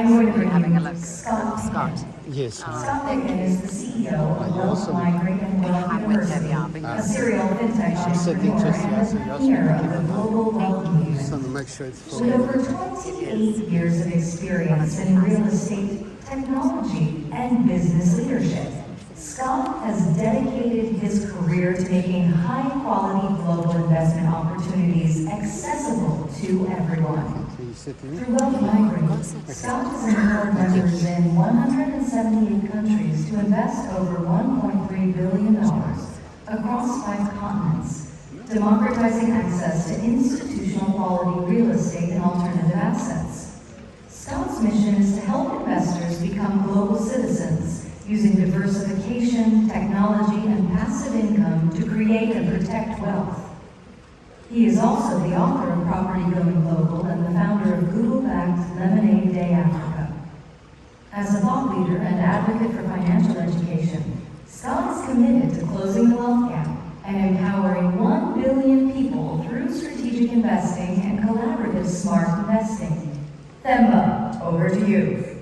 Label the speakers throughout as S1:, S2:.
S1: I'm going to bring
S2: having a
S1: you
S2: look.
S1: Scott Picken.
S3: Yes.
S1: Scott Picken is the CEO of Wealth
S3: awesome.
S1: Migrant and Wealth
S2: I went there,
S1: University,
S2: yeah,
S1: a serial fintech
S3: She said
S1: entrepreneur
S3: interest,
S1: and
S3: yeah,
S1: a
S3: so you
S1: pioneer
S3: asked me
S1: of
S3: to
S1: the
S3: give it
S1: global wealth movement.
S3: Just want to make sure it's full.
S1: With over 28 years of experience in real estate, technology, and business leadership, Scott has dedicated his career to making high-quality global investment opportunities accessible to everyone.
S3: Can you sit in?
S1: Through Wealth Migrant, Scott has empowered members in 178 countries to invest over $1.3 billion across 5 continents, democratizing access to institutional quality real estate and alternative assets. Scott's mission is to help investors become global citizens using diversification, technology, and passive income to create and protect wealth. He is also the author of Property Going Global and the founder of Google-backed Lemonade Day Africa. As a thought leader and advocate for financial education, Scott is committed to closing the wealth gap and empowering 1 billion people through strategic investing and collaborative smart investing. Themba, over to you.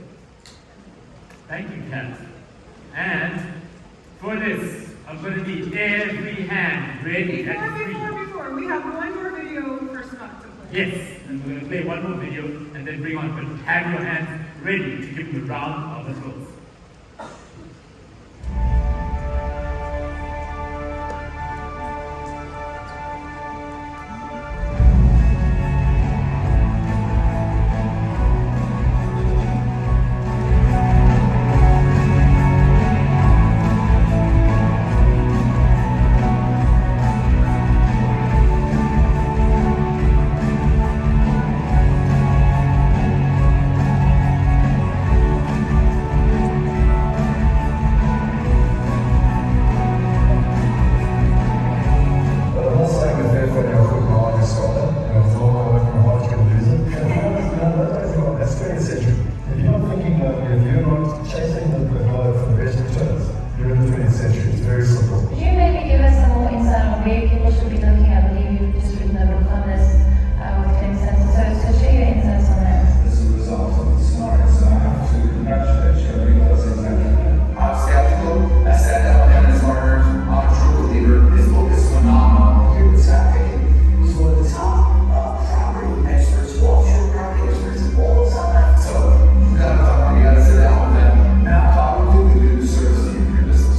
S4: Thank you, Kat. And for this, I'm going to need every hand ready.
S5: Before, we have one more video for Scott to play.
S4: Yes, and we're going to play one more video and then bring on, but have your hands ready to give him a round of applause.
S1: Could you maybe give us some more insight on where people should be looking? I believe you've just written a book on this with 10 cents. So share your insights on that.
S6: As a result of the smarts, I have to congratulate you because I'm skeptical. I sat down with him as partners. I'm a true believer. His book is phenomenal. Here with Scott Picken. He's one of the top property experts, offshore property experts in all of South Africa. So you gotta talk, you gotta sit down with them. And I'm talking to the good service in your business.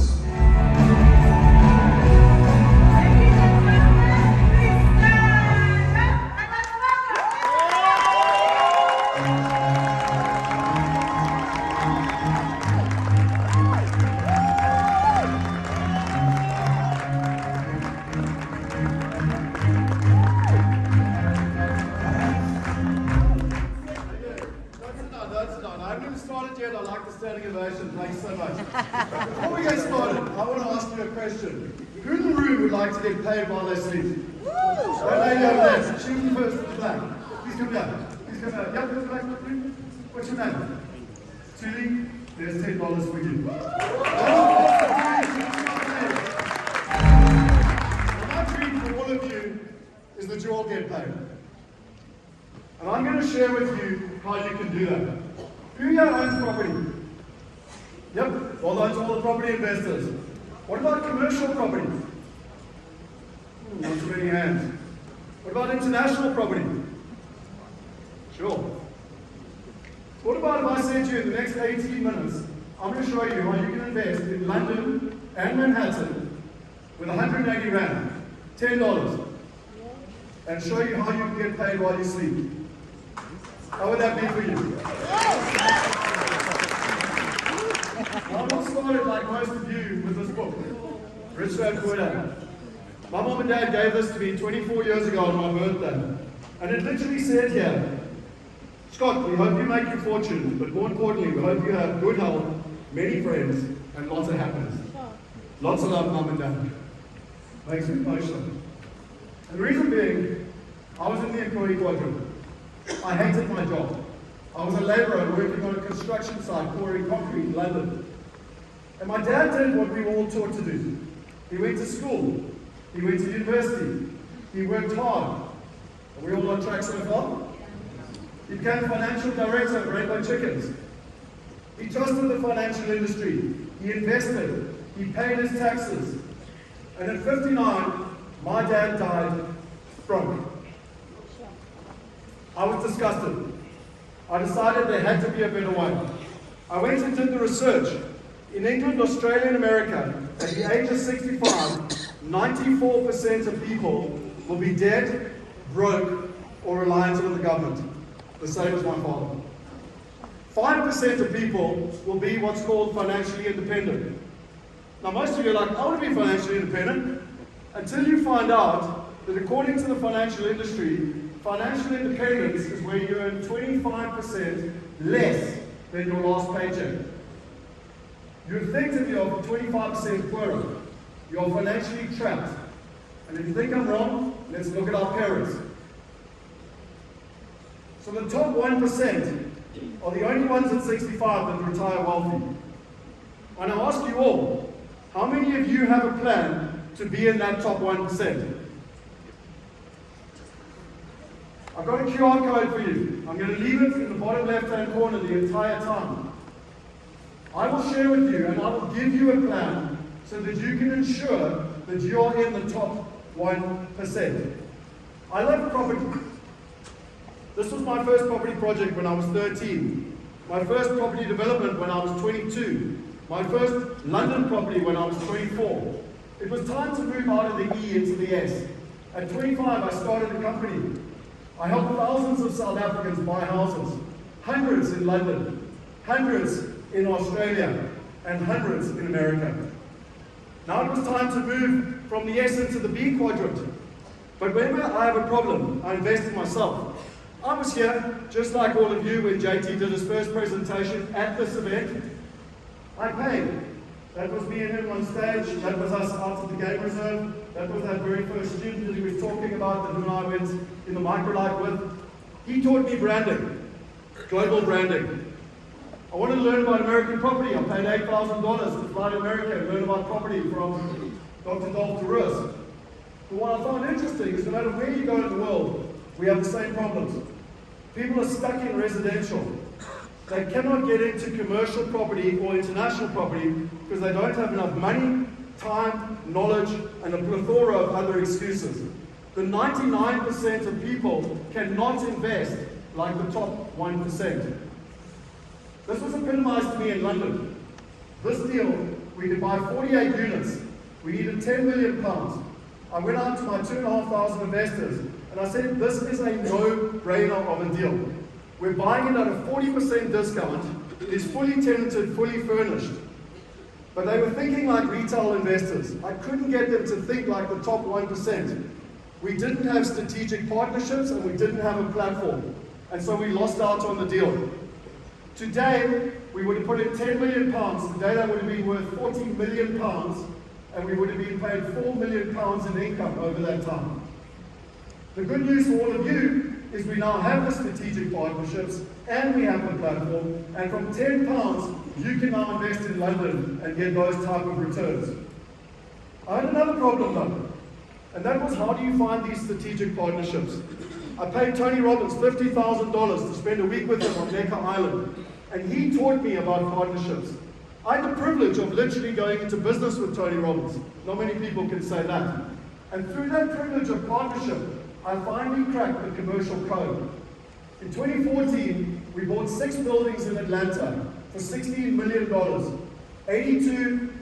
S7: I haven't even started yet. I like the standing ovation. Thanks so much. Before we get started, I want to ask you a question. Who in the room would like to get paid while they sleep? That lady over there. She was the first in the black. Please come down. Please come down. Yep, come back. What's your name? Julie. There's $10 for you. My dream for all of you is that you all get paid. And I'm going to share with you how you can do that. Who here owns property? Yep, well done to all the property investors. What about commercial property? Not too many hands. What about international property? Sure. What about if I said to you in the next 18 minutes, I'm going to show you how you can invest in London and Manhattan with 180 Rand, $10, and show you how you can get paid while you sleep. How would that be for you? I got started like most of you with this book, Rich Dad Poor Dad. My mom and dad gave this to me 24 years ago on my birthday. And it literally said here, Scott, we hope you make your fortune, but more importantly, we hope you have good health, many friends, and lots of happiness. Lots of love, mom and dad. Makes me emotional. And the reason being, I was in the employee quadrant. I hated my job. I was a labourer working on a construction site pouring concrete in London. And my dad did what we were all taught to do. He went to school. He went to university. He worked hard. Are we all on track so far? He became financial director of Rainbow Chickens. He trusted the financial industry. He invested. He paid his taxes. And at 59, my dad died broke. I was disgusted. I decided there had to be a better way. I went and did the research. In England, Australia, and America, at the age of 65, 94% of people will be dead, broke, or reliant on the government. The same as my father. 5% of people will be what's called financially independent. Now most of you are like, I want to be financially independent, until you find out that according to the financial industry, financial independence is where you earn 25% less than your last paycheck. You effectively are 25% poorer. You are financially trapped. And if you think I'm wrong, let's look at our parents. So the top 1% are the only ones at 65 that retire wealthy. And I ask you all, how many of you have a plan to be in that top 1%? I've got a QR code for you. I'm going to leave it in the bottom left-hand corner the entire time. I will share with you and I will give you a plan so that you can ensure that you are in the top 1%. I love property. This was my first property project when I was 13. My first property development when I was 22. My first London property when I was 24. It was time to move out of the E into the S. At 25, I started a company. I helped thousands of South Africans buy houses. Hundreds in London, hundreds in Australia, and hundreds in America. Now it was time to move from the S into the B quadrant. But whenever I have a problem, I invest in myself. I was here, just like all of you, when JT did his first presentation at this event. I paid. That was me and him on stage. That was us out at the game reserve. That was that very first student that he was talking about that him and I went in the microlight with. He taught me branding, global branding. I wanted to learn about American property. I paid $8,000 to fly to America and learn about property from Dr. Dolph DeRoos. But what I found interesting is no matter where you go in the world, we have the same problems. People are stuck in residential. They cannot get into commercial property or international property because they don't have enough money, time, knowledge, and a plethora of other excuses. The 99% of people cannot invest like the top 1%. This was epitomized to me in London. This deal, we could buy 48 units. We needed £10 million. I went out to my 2,500 investors and I said, this is a no-brainer of a deal. We're buying it at a 40% discount. It is fully tenanted, fully furnished. But they were thinking like retail investors. I couldn't get them to think like the top 1%. We didn't have strategic partnerships and we didn't have a platform. And so we lost out on the deal. Today, we would have put in £10 million. Today that would have been worth £40 million. And we would have been paid £4 million in income over that time. The good news for all of you is we now have the strategic partnerships and we have the platform, and from £10 you can now invest in London and get those type of returns. I had another problem though, and that was how do you find these strategic partnerships? I paid Tony Robbins $50,000 to spend a week with him on Necker Island, and he taught me about partnerships. I had the privilege of literally going into business with Tony Robbins. Not many people can say that. And through that privilege of partnership, I finally cracked the commercial code. In 2014, we bought 6 buildings in Atlanta for $16 million. 82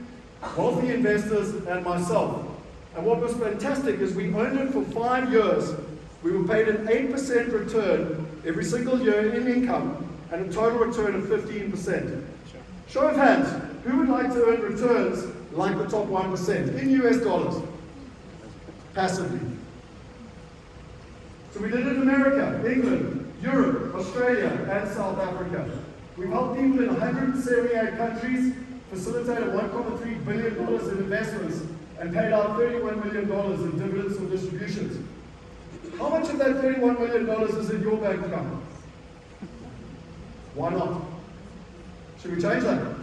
S7: wealthy investors and myself. And what was fantastic is we owned it for 5 years. We were paid an 8% return every single year in income and a total return of 15%. Show of hands, who would like to earn returns like the top 1% in US dollars? Passively. So we did it in America, England, Europe, Australia, and South Africa. We've helped people in 178 countries facilitated $1.3 billion in investments and paid out $31 million in dividends and distributions. How much of that $31 million is in your bank account? Why not? Should we change that?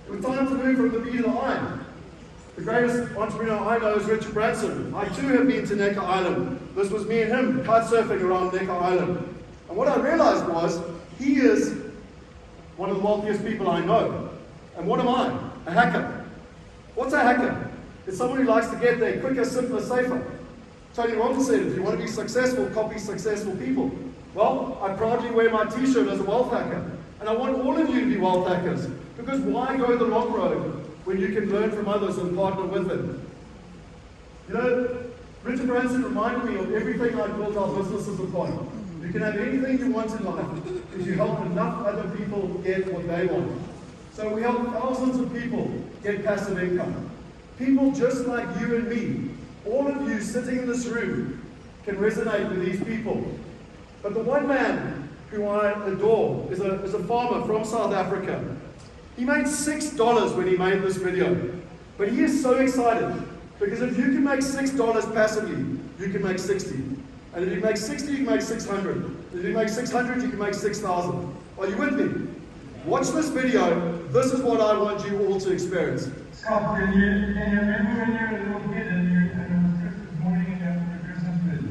S7: It was time to move from the B to the I. The greatest entrepreneur I know is Richard Branson. I too have been to Necker Island. This was me and him kite surfing around Necker Island. And what I realized was, he is one of the wealthiest people I know. And what am I? A hacker. What's a hacker? It's someone who likes to get there quicker, simpler, safer. Tony Robbins said, if you want to be successful, copy successful people. Well, I proudly wear my t-shirt as a wealth hacker. And I want all of you to be wealth hackers. Because why go the long road when you can learn from others and partner with them? You know, Richard Branson reminded me of everything I built our businesses upon. You can have anything you want in life if you help enough other people get what they want. So we help thousands of people get passive income. People just like you and me. All of you sitting in this room can resonate with these people. But the one man who I adore is a farmer from South Africa. He made $6 when he made this video. But he is so excited because if you can make $6 passively, you can make 60. And if you make 60, you can make 600. If you make 600, you can make 6,000. Are you with me? Watch this video. This is what I want you all to experience.
S2: Scott, can you remember when you were a little kid and it was Christmas morning and you had the Christmas list?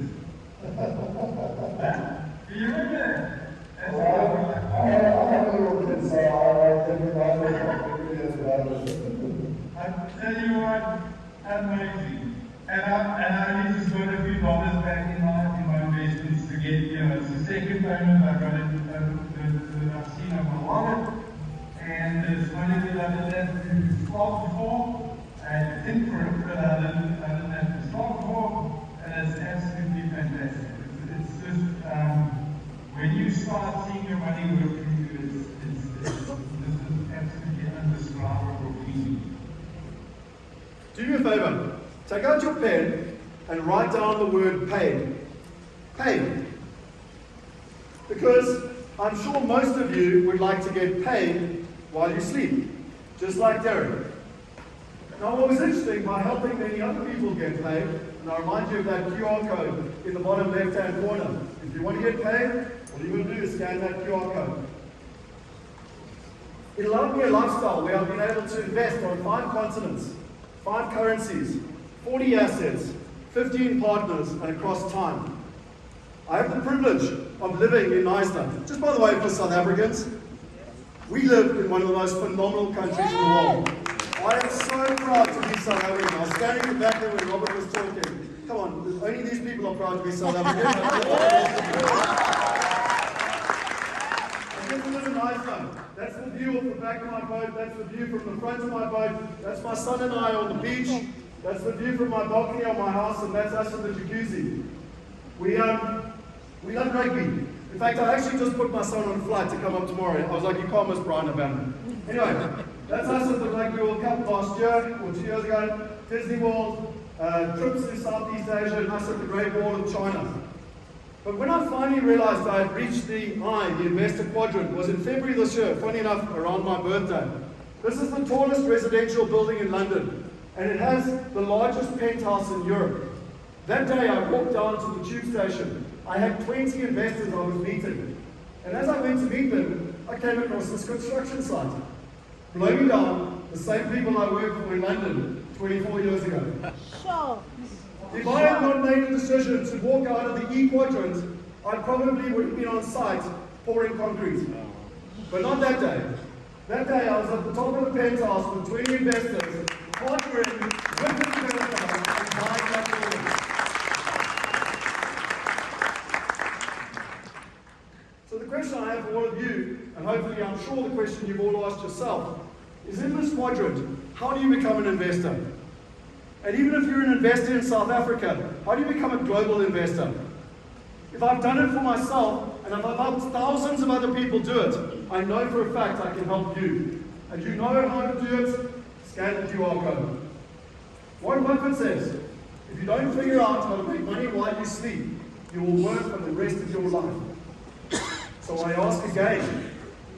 S2: Do you remember that? That's
S3: I have a little kid, so I like to about
S2: I tell you what, amazing. And I need to put a few dollars back in my investments to get, it's the second payment I got it, that I've seen on my wallet. And it's money that I didn't have to start before. I had to think for it, but I didn't have to start before. And it's absolutely fantastic. It's just, when you start seeing your money work for you, this is absolutely indescribable feeling.
S7: Do me a favor. Take out your pen and write down the word paid. Paid. Because I'm sure most of you would like to get paid while you sleep, just like Derek. Now what was interesting, by helping many other people get paid, and I remind you of that QR code in the bottom left-hand corner. If you want to get paid, all you want to do is scan that QR code. It allowed me a lifestyle where I've been able to invest on 5 continents, 5 currencies, 40 assets, 15 partners, and across time. I have the privilege of living in Iceland. Just by the way, for South Africans, we live in one of the most phenomenal countries in the world. I am so proud to be South African. I was standing in the back there when Robert was talking. Come on, only these people are proud to be South African. I get to live in Iceland. That's the view of the back of my boat. That's the view from the front of my boat. That's my son and I on the beach. That's the view from my balcony on my house, and that's us in the jacuzzi. We love rugby. In fact, I actually just put my son on a flight to come up tomorrow. I was like, you can't miss Brian Abandon. Anyway, that's us at the Rugby World Cup last year, or 2 years ago. Disney World, trips to Southeast Asia, and us at the Great Wall of China. But when I finally realized I had reached the investor quadrant, was in February this year, funny enough, around my birthday. This is the tallest residential building in London, and it has the largest penthouse in Europe. That day I walked down to the tube station. I had 20 investors I was meeting. And as I went to meet them, I came across this construction site. Blow me down, the same people I worked for in London 24 years ago.
S8: Sure.
S7: If I had not made a decision to walk out of the E quadrant, I probably would have been on site pouring concrete. But not that day. That day I was at the top of the penthouse with 20 investors, partnering with the developer and buying that building. So the question I have for all of you, and hopefully I'm sure the question you've all asked yourself, is in this quadrant, how do you become an investor? And even if you're an investor in South Africa, how do you become a global investor? If I've done it for myself, and if I've helped thousands of other people do it, I know for a fact I can help you. And you know how to do it, scan the QR code. Warren Buffett says, if you don't figure out how to make money while you sleep, you will work for the rest of your life. So I ask again,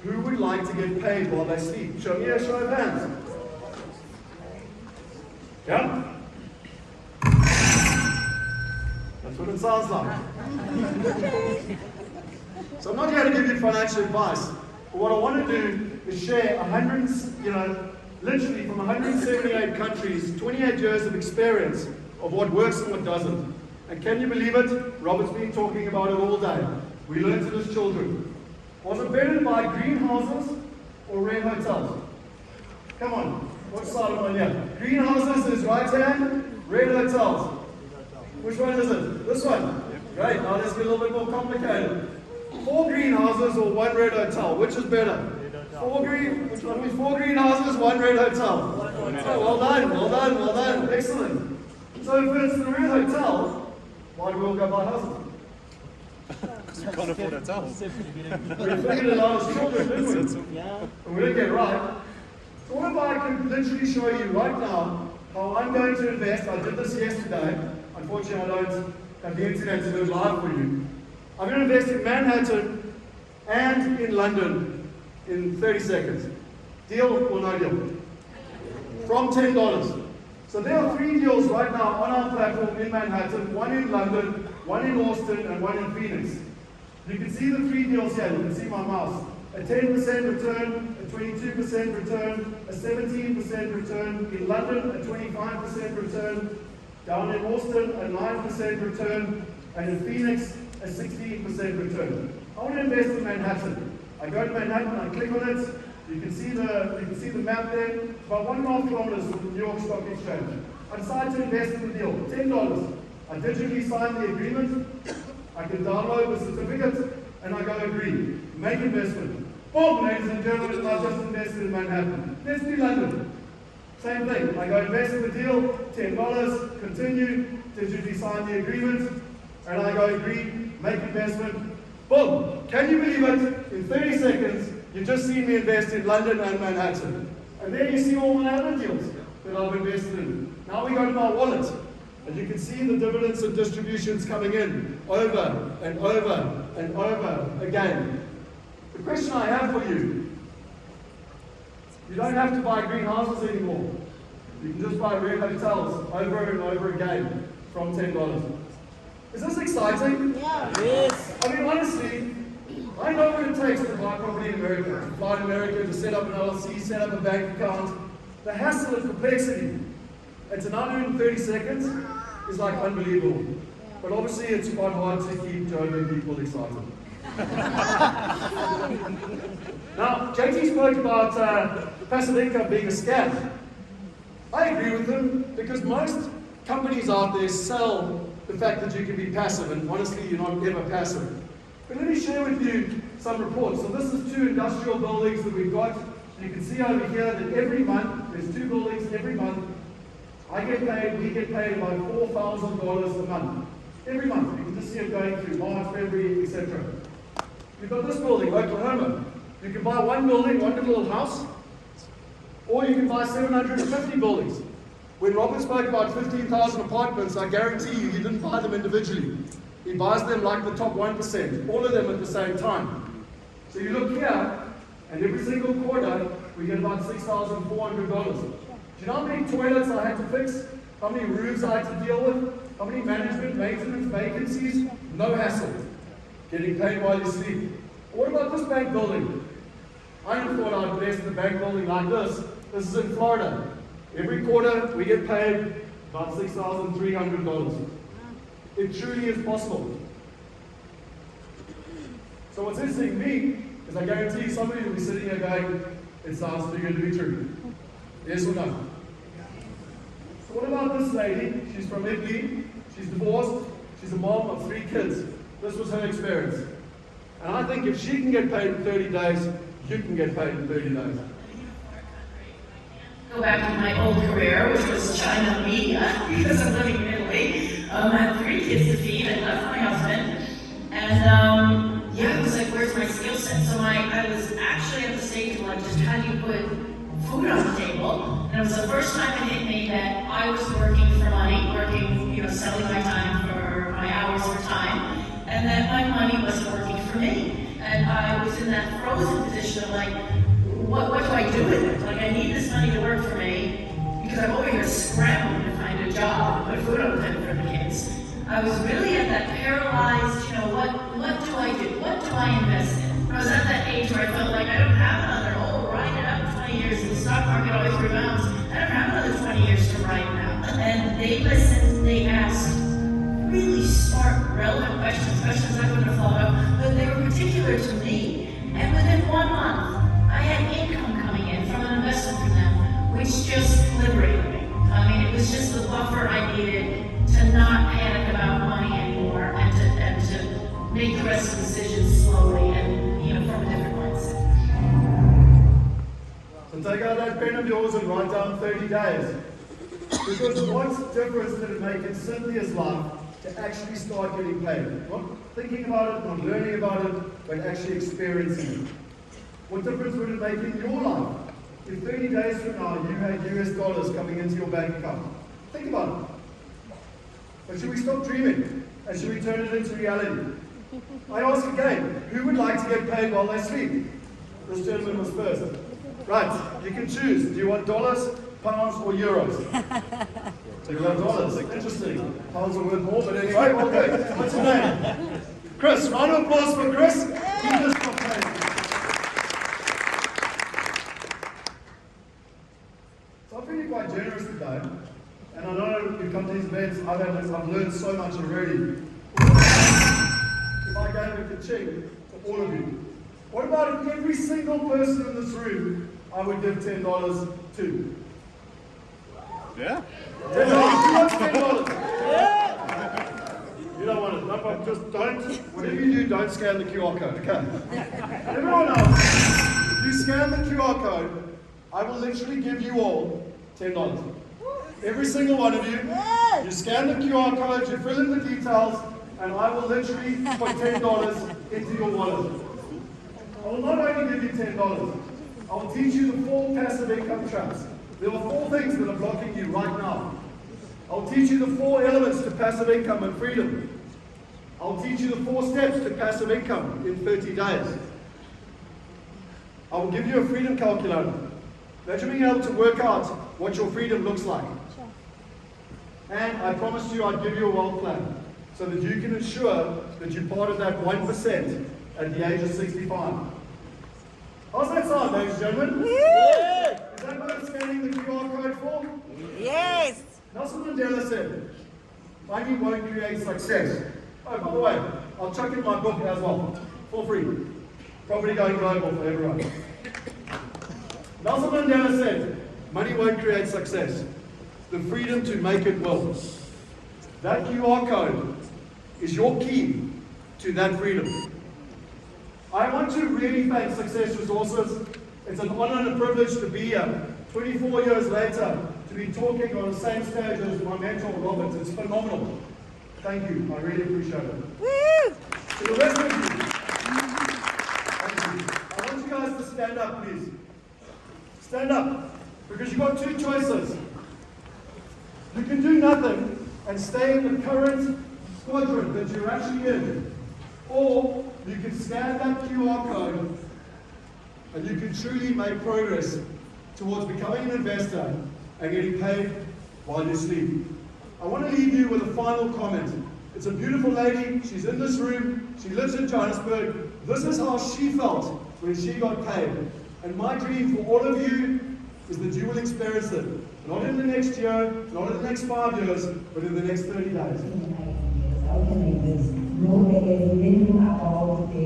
S7: who would like to get paid while they sleep? Show me a show of hands. Yeah? That's what it sounds like. So I'm not here to give you financial advice, but what I want to do is share literally from 178 countries, 28 years of experience of what works and what doesn't. And can you believe it? Robert's been talking about it all day. We learned it as children. Was it better to buy greenhouses or red hotels? Come on, what side am I here? Greenhouses is right hand, red hotels. Which one is it? This one. Great, now let's get a little bit more complicated. 4 greenhouses or 1 red hotel, which is better? Which one? 4 greenhouses, 1 red hotel. Oh, well done, well done, well done, excellent. So if it's the red hotel, why do we all go buy houses?
S8: Because we can't afford hotels.
S7: We figured it out as children, didn't we? And we didn't get it right. So what if I could literally show you right now how I'm going to invest? I did this yesterday. Unfortunately, I don't have the internet to do it live for you. I'm going to invest in Manhattan and in London in 30 seconds. Deal or no deal? From $10. So there are 3 deals right now on our platform in Manhattan, 1 in London, 1 in Austin, and 1 in Phoenix. You can see the 3 deals here. You can see my mouse. A 10% return, a 22% return, a 17% return. In London, a 25% return. Down in Austin, a 9% return. And in Phoenix, a 16% return. I want to invest in Manhattan. I go to Manhattan, I click on it. You can see the map there. It's about 1.5 kilometers from the New York Stock Exchange. I decided to invest in the deal, $10. I digitally sign the agreement. I can download the certificate, and I go agree. Make investment. Boom, ladies and gentlemen, I just invested in Manhattan. Let's do London. Same thing. I go invest in the deal, $10, continue, digitally sign the agreement, and I go agree, make investment. Boom! Can you believe it? In 30 seconds, you just seen me invest in London and Manhattan. And there you see all my other deals that I've invested in. Now we go to my wallet, and you can see the dividends and distributions coming in over and over and over again. The question I have for you, you don't have to buy greenhouses anymore. You can just buy red hotels over and over again from $10. Is this exciting?
S9: Yeah. Yes.
S7: I mean, honestly, I know what it takes to buy property in America, to fly to America, to set up an LLC, set up a bank account. The hassle and complexity. And to now do it in 30 seconds is like unbelievable. But obviously, it's quite hard to keep German people excited. Now, JT spoke about passive income being a scam. I agree with him because most companies out there sell the fact that you can be passive, and honestly, you're not ever passive. But let me share with you some reports. So this is 2 industrial buildings that we've got. You can see over here that every month, there's 2 buildings every month. I get paid, we get paid about $4,000 a month. Every month. You can just see it going through March, February, etc. You've got this building, Oklahoma. You can buy 1 building, 1 little house, or you can buy 750 buildings. When Robert spoke about 15,000 apartments, I guarantee you, he didn't buy them individually. He buys them like the top 1%, all of them at the same time. So you look here, and every single quarter, we get about $6,400. Do you know how many toilets I had to fix? How many roofs I had to deal with? How many management, maintenance, vacancies? No hassle. Getting paid while you sleep. What about this bank building? I never thought I'd invest in a bank building like this. This is in Florida. Every quarter, we get paid about $6,300. It truly is possible. So what's interesting to me is I guarantee you somebody will be sitting here going, it sounds too good to be true. Yes or no? So what about this lady? She's from Italy. She's divorced. She's a mom of 3 kids. This was her experience. And I think if she can get paid in 30 days, you can get paid in 30 days.
S10: Go back to my old career, which was China media, because I'm living in Italy. I had 3 kids to feed. I left my husband. And yeah, it was like, where's my skill set? So I was actually at the stage of like, just how do you put food on the table? And it was the first time it hit me that I was working for money, selling my time for my hours for time, and that my money wasn't working for me. And I was in that frozen position of like, what do I do with it? Like, I need this money to work for me because I'm over here scrambling to find a job, put food on the table for the kids. I was really at that paralyzed, what do I do? What do I invest in? I was at that age where I felt like I don't have another, write it up, 20 years, the stock market always rebounds. I don't have another 20 years to write now. And they listened, they asked really smart, relevant questions I wouldn't have thought of, but they were particular to me. And within 1 month, I had income coming in from an investment from them, which just liberated me. I mean, it was just the buffer I needed to not panic about money anymore and to make the rest of the decisions slowly and, from a different mindset.
S7: So take out that pen of yours and write down 30 days. Because what difference did it make in Cynthia's life to actually start getting paid? Not thinking about it, not learning about it, but actually experiencing it. What difference would it make in your life if 30 days from now you had US dollars coming into your bank account? Think about it. But should we stop dreaming? And should we turn it into reality? I ask again, who would like to get paid while they sleep? This gentleman was first. Right, you can choose. Do you want dollars, pounds, or euros? So you want dollars. Interesting. Pounds are worth more, but anyway, okay. What's your name? Chris. Round of applause for Chris. He just got paid. So I'm feeling quite generous today. And I know you come to these events, I've learned so much already. If I gave a ka-ching to all of you, what about if every single person in this room I would give $10 to?
S8: Yeah?
S7: $10. Who wants $10? Yeah. You don't want it. No problem. Just don't, whatever you do, don't scan the QR code, okay? Everyone else, if you scan the QR code, I will literally give you all $10. Every single one of you, you scan the QR code, you fill in the details, and I will literally put $10 into your wallet. I will not only give you $10, I will teach you the 4 passive income traps. There are 4 things that are blocking you right now. I'll teach you the 4 elements to passive income and freedom. I'll teach you the 4 steps to passive income in 30 days. I will give you a freedom calculator. Imagine being able to work out what your freedom looks like. And I promised you I'd give you a wealth plan so that you can ensure that you're part of that 1% at the age of 65. How's that sound, ladies and gentlemen?
S9: Yes.
S7: Is that what I'm scanning the QR code for?
S9: Yes.
S7: Nelson Mandela said, money won't create success. Oh, by the way, I'll chuck in my book as well, for free. Probably going global for everyone. Nelson Mandela said, money won't create success. The freedom to make it will. That QR code is your key to that freedom. I want to really thank Success Resources. It's an honor and a privilege to be here 24 years later to be talking on the same stage as my mentor, Robert. It's phenomenal. Thank you. I really appreciate it.
S9: Woo!
S7: To the rest of you, thank you. I want you guys to stand up, please. Stand up, because you've got 2 choices. You can do nothing and stay in the current quadrant that you're actually in, or you can scan that QR code and you can truly make progress towards becoming an investor and getting paid while you sleep. I want to leave you with a final comment. It's a beautiful lady, she's in this room, she lives in Johannesburg. This is how she felt when she got paid. And my dream for all of you is that you will experience it. Not in the next year, not in the next 5 years, but in the next 30 days.
S1: How can I just know that everything about the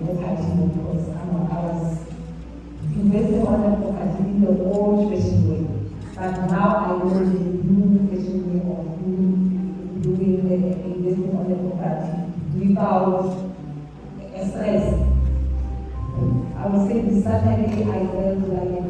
S1: property because I was invested on the property in the old fashioned way. But now I know the new fashioned way of doing the investing on the property without stress. I would say this Saturday I felt like